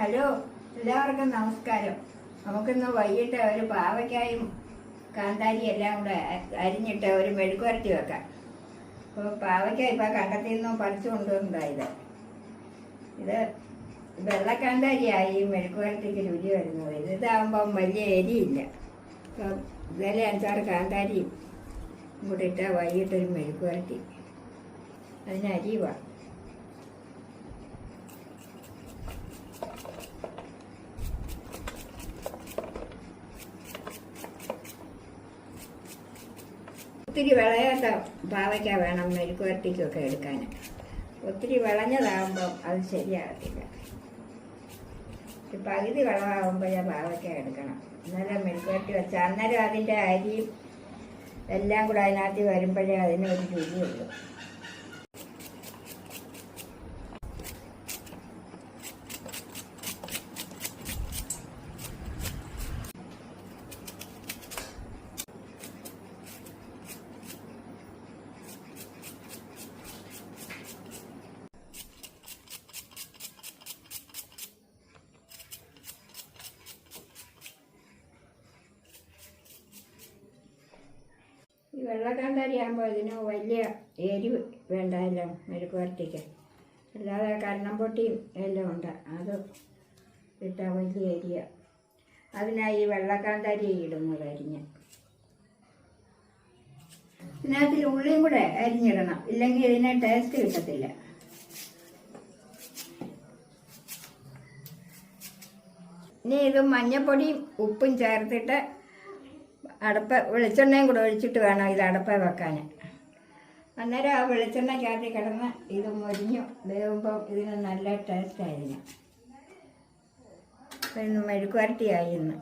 Hello, എല്ലാവർക്കും നമസ്കാരം. നമുക്കിന്ന് വൈകിട്ട് ഒരു പാവയ്ക്കായും കാന്താരി എല്ലാം കൂടെ അരിഞ്ഞിട്ട് ഒരു മെഴുക്കുവരട്ടി വെക്കാം. അപ്പോൾ പാവയ്ക്ക ഇപ്പോൾ കണ്ടത്തിൽ നിന്നും പറിച്ചു കൊണ്ടുവന്നതായത്. ഇത് വെള്ളക്കാന്താരിയായി ഈ മെഴുക്കുവരട്ടിക്ക് രുചി വരുന്നത്. ഇതാകുമ്പം വലിയ എരിയില്ല. അപ്പോൾ ഇതേ 5-6 കാന്താരിയും കൂടെ ഇട്ടാൽ വൈകിട്ടൊരു മെഴുക്കുവരട്ടി. അതിന് അരിയുക. ഒത്തിരി വിളയാത്ത പാവയ്ക്ക വേണം മെഴുക്കുവരട്ടിക്കൊക്കെ എടുക്കാൻ. ഒത്തിരി വിളഞ്ഞതാകുമ്പം അത് ശരിയാകത്തില്ല. പകുതി വിളവാകുമ്പോഴേ പാവയ്ക്ക എടുക്കണം. അന്നേരം മെഴുക്കുവരട്ടി വെച്ചാൽ അന്നേരം അതിൻ്റെ അരിയും എല്ലാം കൂടെ അതിനകത്ത് വരുമ്പോഴേ അതിനൊരു രുചിയുള്ളൂ. ഈ വെള്ളക്കാന്താരി ആകുമ്പോൾ ഇതിന് വലിയ എരിവ് വേണ്ടല്ലോ മെഴുക്കുവരട്ടിക്ക്. അല്ലാതെ കരണംപൊട്ടിയും എല്ലാം ഉണ്ട്, അത് ഇട്ടാൽ വലിയ എരിയ. അതിനായി ഈ വെള്ളക്കാന്താരി ഇടുന്നത് അരിഞ്ഞ്. ഇതിനകത്തിൽ ഉള്ളിയും കൂടെ അരിഞ്ഞിടണം, ഇല്ലെങ്കിൽ ഇതിന് ടേസ്റ്റ് കിട്ടത്തില്ല. ഇനി ഇത് മഞ്ഞൾപ്പൊടിയും ഉപ്പും ചേർത്തിട്ട് വെളിച്ചെണ്ണയും കൂടെ ഒഴിച്ചിട്ട് വേണം ഇത് അടുപ്പ വെക്കാൻ. അന്നേരം ആ വെളിച്ചെണ്ണയ്ക്കകത്ത് കിടന്ന് ഇത് മൊരിഞ്ഞു വേകുമ്പം ഇതിന് നല്ല ടേസ്റ്റായിരുന്നു. ഇന്ന് മെഴുക്കുവരട്ടിയായി ഇന്ന്.